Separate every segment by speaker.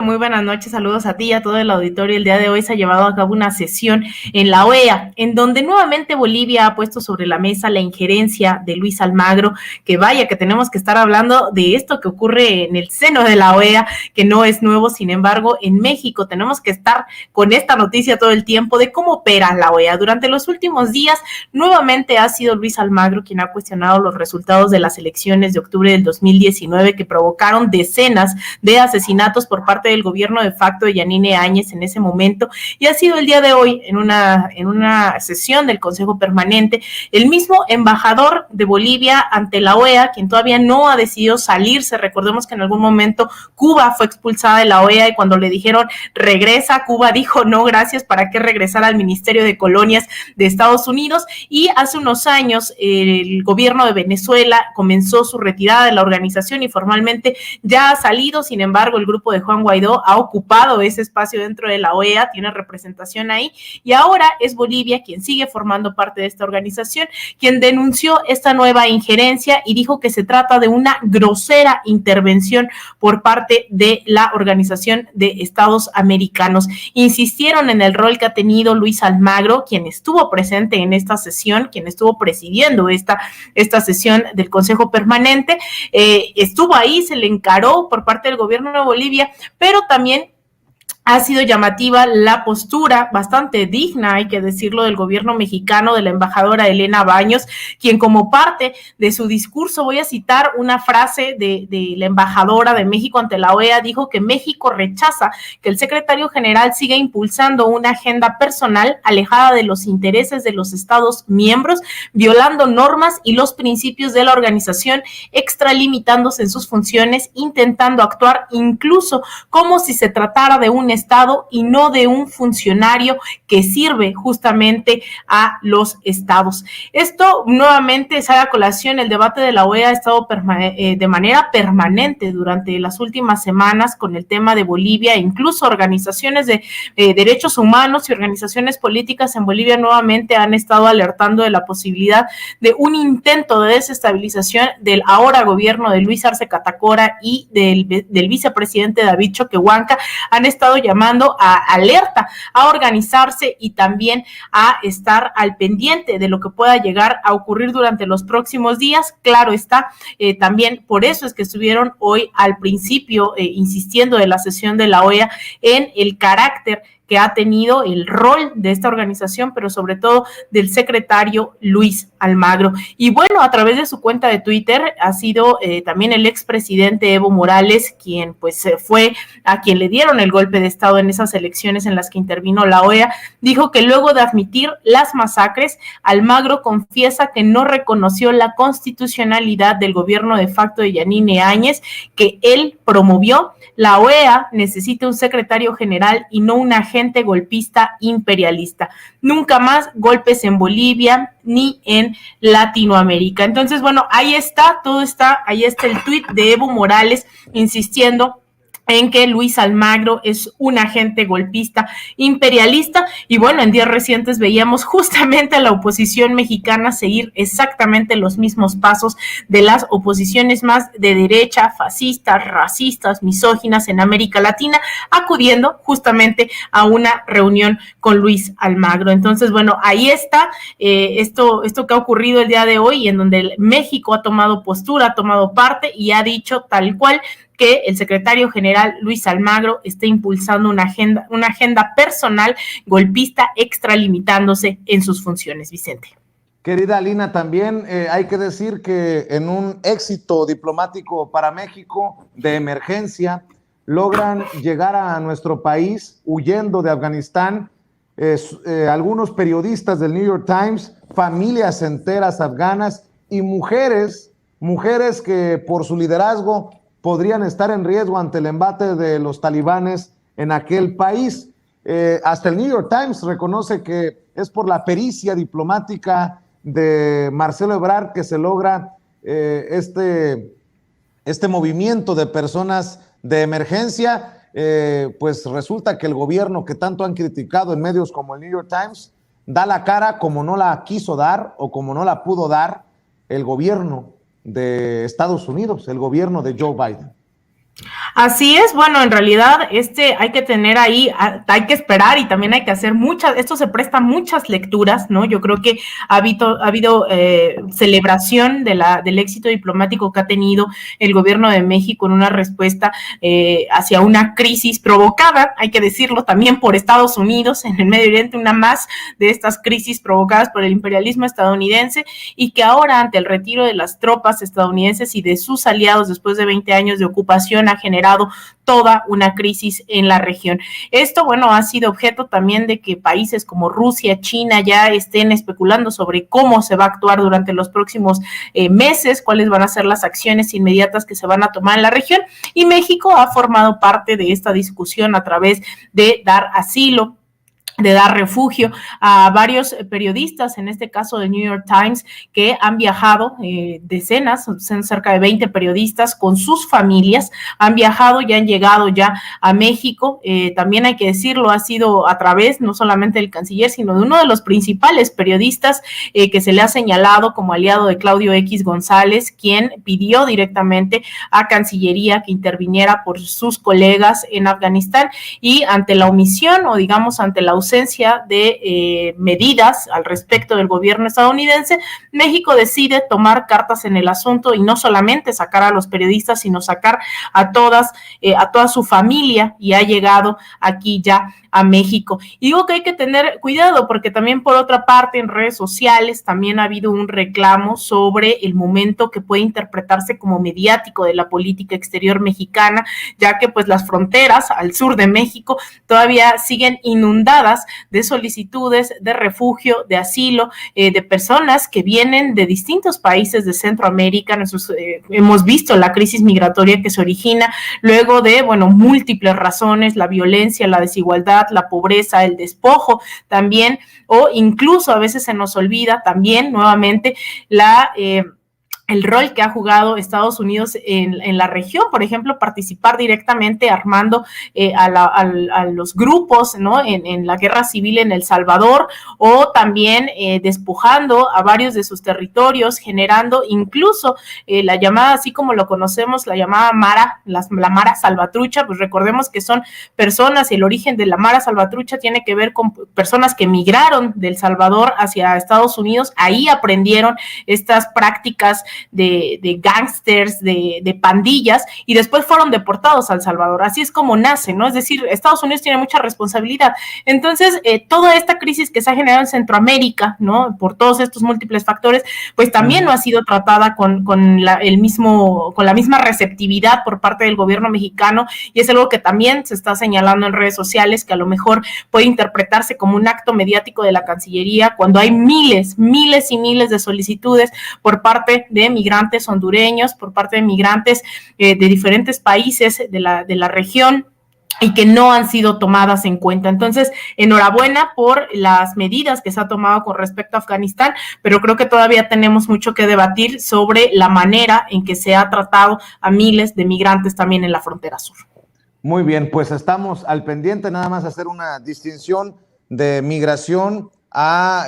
Speaker 1: Muy buenas noches, saludos a ti y a todo el auditorio. El día de hoy se ha llevado a cabo una sesión en la OEA, en donde nuevamente Bolivia ha puesto sobre la mesa la injerencia de Luis Almagro, que vaya que tenemos que estar hablando de esto que ocurre en el seno de la OEA, que no es nuevo. Sin embargo, en México tenemos que estar con esta noticia todo el tiempo de cómo opera la OEA. Durante los últimos días, nuevamente ha sido Luis Almagro quien ha cuestionado los resultados de las elecciones de octubre del 2019 que provocaron decenas de asesinatos por parte del gobierno de facto de Yanine Áñez en ese momento, y ha sido el día de hoy en una sesión del Consejo Permanente el mismo embajador de Bolivia ante la OEA, quien todavía no ha decidido salirse. Recordemos que en algún momento Cuba fue expulsada de la OEA y cuando le dijeron regresa, Cuba dijo no gracias, ¿para qué regresar al Ministerio de Colonias de Estados Unidos? Y hace unos años el gobierno de Venezuela comenzó su retirada de la organización y formalmente ya ha salido. Sin embargo, el grupo de Juan Guaidó ha ocupado ese espacio dentro de la OEA, tiene representación ahí, y ahora es Bolivia quien sigue formando parte de esta organización, quien denunció esta nueva injerencia y dijo que se trata de una grosera intervención por parte de la Organización de Estados Americanos. Insistieron en el rol que ha tenido Luis Almagro, quien estuvo presente en esta sesión, quien estuvo presidiendo esta sesión del Consejo Permanente, estuvo ahí, se le encaró por parte del gobierno de Bolivia, pero también ha sido llamativa la postura bastante digna, hay que decirlo, del gobierno mexicano, de la embajadora Elena Baños, quien como parte de su discurso, voy a citar una frase de la embajadora de México ante la OEA, dijo que México rechaza que el secretario general siga impulsando una agenda personal alejada de los intereses de los Estados miembros, violando normas y los principios de la organización, extralimitándose en sus funciones, intentando actuar incluso como si se tratara de un Estado y no de un funcionario que sirve justamente a los estados. Esto nuevamente sale a colación. El debate de la OEA ha estado de manera permanente durante las últimas semanas con el tema de Bolivia, incluso organizaciones de derechos humanos y organizaciones políticas en Bolivia nuevamente han estado alertando de la posibilidad de un intento de desestabilización del ahora gobierno de Luis Arce Catacora y del vicepresidente David Choquehuanca. Han estado llamando a alerta, a organizarse y también a estar al pendiente de lo que pueda llegar a ocurrir durante los próximos días. Claro está, también por eso es que estuvieron hoy al principio insistiendo de la sesión de la OEA en el carácter que ha tenido el rol de esta organización, pero sobre todo del secretario Luis Almagro. Y bueno, a través de su cuenta de Twitter ha sido también el expresidente Evo Morales quien pues fue a quien le dieron el golpe de estado en esas elecciones en las que intervino la OEA. Dijo que luego de admitir las masacres, Almagro confiesa que no reconoció la constitucionalidad del gobierno de facto de Yanine Áñez que él promovió. La OEA necesita un secretario general y no un agente golpista imperialista. Nunca más golpes en Bolivia ni en Latinoamérica. Entonces, bueno, ahí está, ahí está el tuit de Evo Morales insistiendo en que Luis Almagro es un agente golpista imperialista. Y bueno, en días recientes veíamos justamente a la oposición mexicana seguir exactamente los mismos pasos de las oposiciones más de derecha, fascistas, racistas, misóginas en América Latina, acudiendo justamente a una reunión con Luis Almagro. Entonces, bueno, ahí está esto que ha ocurrido el día de hoy, en donde México ha tomado postura, ha tomado parte y ha dicho tal cual que el secretario general Luis Almagro está impulsando una agenda personal golpista, extralimitándose en sus funciones. Vicente.
Speaker 2: Querida Lina, también hay que decir que en un éxito diplomático para México de emergencia, logran llegar a nuestro país huyendo de Afganistán algunos periodistas del New York Times, familias enteras afganas y mujeres que por su liderazgo podrían estar en riesgo ante el embate de los talibanes en aquel país. Hasta el New York Times reconoce que es por la pericia diplomática de Marcelo Ebrard que se logra este movimiento de personas de emergencia. Pues resulta que el gobierno que tanto han criticado en medios como el New York Times da la cara como no la quiso dar o como no la pudo dar el gobierno de Estados Unidos, el gobierno de Joe Biden.
Speaker 1: Así es, bueno, en realidad hay que tener ahí, hay que esperar y también hay que hacer esto se presta a muchas lecturas, ¿no? Yo creo que ha habido celebración del éxito diplomático que ha tenido el gobierno de México en una respuesta hacia una crisis provocada, hay que decirlo, también por Estados Unidos en el Medio Oriente, una más de estas crisis provocadas por el imperialismo estadounidense, y que ahora, ante el retiro de las tropas estadounidenses y de sus aliados después de 20 años de ocupación, ha generado toda una crisis en la región. Esto, bueno, ha sido objeto también de que países como Rusia, China ya estén especulando sobre cómo se va a actuar durante los próximos meses, cuáles van a ser las acciones inmediatas que se van a tomar en la región, y México ha formado parte de esta discusión a través de dar asilo, de dar refugio a varios periodistas, en este caso del New York Times, que han viajado, decenas, son cerca de 20 periodistas con sus familias, han viajado y han llegado ya a México. También hay que decirlo, ha sido a través no solamente del canciller, sino de uno de los principales periodistas que se le ha señalado como aliado de Claudio X González, quien pidió directamente a Cancillería que interviniera por sus colegas en Afganistán, y ante la omisión o digamos ante la ausencia de medidas al respecto del gobierno estadounidense, México decide tomar cartas en el asunto y no solamente sacar a los periodistas, sino sacar a toda su familia, y ha llegado aquí ya a México. Y digo que hay que tener cuidado porque también, por otra parte, en redes sociales también ha habido un reclamo sobre el momento que puede interpretarse como mediático de la política exterior mexicana, ya que pues las fronteras al sur de México todavía siguen inundadas de solicitudes de refugio, de asilo, de personas que vienen de distintos países de Centroamérica. Hemos visto la crisis migratoria que se origina luego de, bueno, múltiples razones: la violencia, la desigualdad, la pobreza, el despojo también, o incluso a veces se nos olvida también nuevamente el rol que ha jugado Estados Unidos en la región, por ejemplo, participar directamente armando a los grupos, ¿no? En la guerra civil en El Salvador, o también despojando a varios de sus territorios, generando incluso la llamada, así como lo conocemos, la llamada Mara, la Mara Salvatrucha. Pues recordemos que son personas, el origen de la Mara Salvatrucha tiene que ver con personas que migraron de El Salvador hacia Estados Unidos, ahí aprendieron estas prácticas de gángsters, de pandillas, y después fueron deportados a El Salvador. Así es como nace, ¿no? Es decir, Estados Unidos tiene mucha responsabilidad. Entonces, toda esta crisis que se ha generado en Centroamérica, ¿no? Por todos estos múltiples factores, pues también no ha sido tratada con la misma receptividad por parte del gobierno mexicano, y es algo que también se está señalando en redes sociales, que a lo mejor puede interpretarse como un acto mediático de la Cancillería, cuando hay miles y miles de solicitudes por parte de migrantes hondureños, por parte de migrantes de diferentes países de la región, y que no han sido tomadas en cuenta. Entonces, enhorabuena por las medidas que se ha tomado con respecto a Afganistán, pero creo que todavía tenemos mucho que debatir sobre la manera en que se ha tratado a miles de migrantes también en la frontera sur.
Speaker 2: Muy bien, pues estamos al pendiente, nada más hacer una distinción de migración a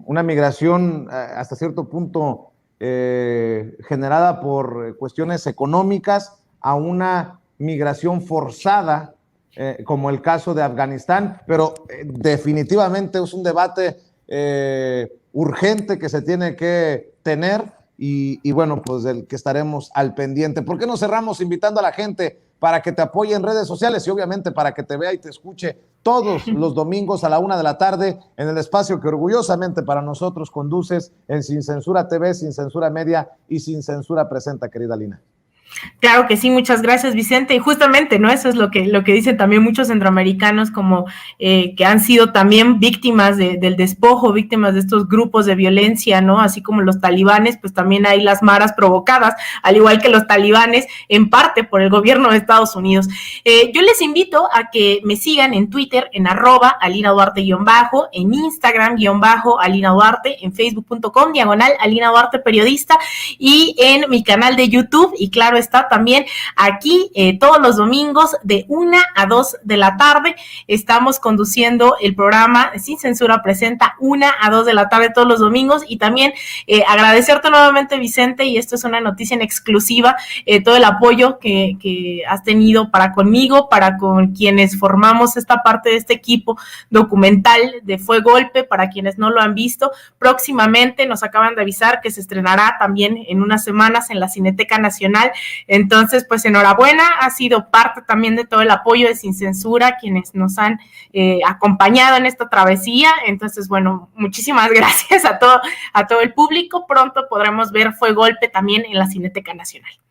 Speaker 2: una migración hasta cierto punto generada por cuestiones económicas, a una migración forzada, como el caso de Afganistán, pero definitivamente es un debate urgente que se tiene que tener, y bueno, pues del que estaremos al pendiente. ¿Por qué no cerramos invitando a la gente para que te apoye en redes sociales y obviamente para que te vea y te escuche todos los domingos a la 1 de la tarde en el espacio que orgullosamente para nosotros conduces en Sin Censura TV, Sin Censura Media y Sin Censura Presenta, querida Lina?
Speaker 1: Claro que sí, muchas gracias, Vicente. Y justamente, ¿no? Eso es lo que dicen también muchos centroamericanos, como que han sido también víctimas del despojo, víctimas de estos grupos de violencia, ¿no? Así como los talibanes, pues también hay las maras provocadas, al igual que los talibanes, en parte por el gobierno de Estados Unidos. Yo les invito a que me sigan en Twitter, en @AlinaDuarte_, en Instagram _AlinaDuarte, en Facebook.com /Alina Duarte Periodista, y en mi canal de YouTube, y claro está también aquí todos los domingos de 1 a 2 de la tarde. Estamos conduciendo el programa Sin Censura Presenta 1 a 2 de la tarde todos los domingos, y también agradecerte nuevamente, Vicente, y esto es una noticia en exclusiva, todo el apoyo que has tenido para conmigo, para con quienes formamos esta parte de este equipo documental de Fue Golpe. Para quienes no lo han visto, próximamente nos acaban de avisar que se estrenará también en unas semanas en la Cineteca Nacional. Entonces, pues enhorabuena, ha sido parte también de todo el apoyo de Sin Censura, quienes nos han acompañado en esta travesía. Entonces, bueno, muchísimas gracias a todo el público. Pronto podremos ver Fue Golpe también en la Cineteca Nacional.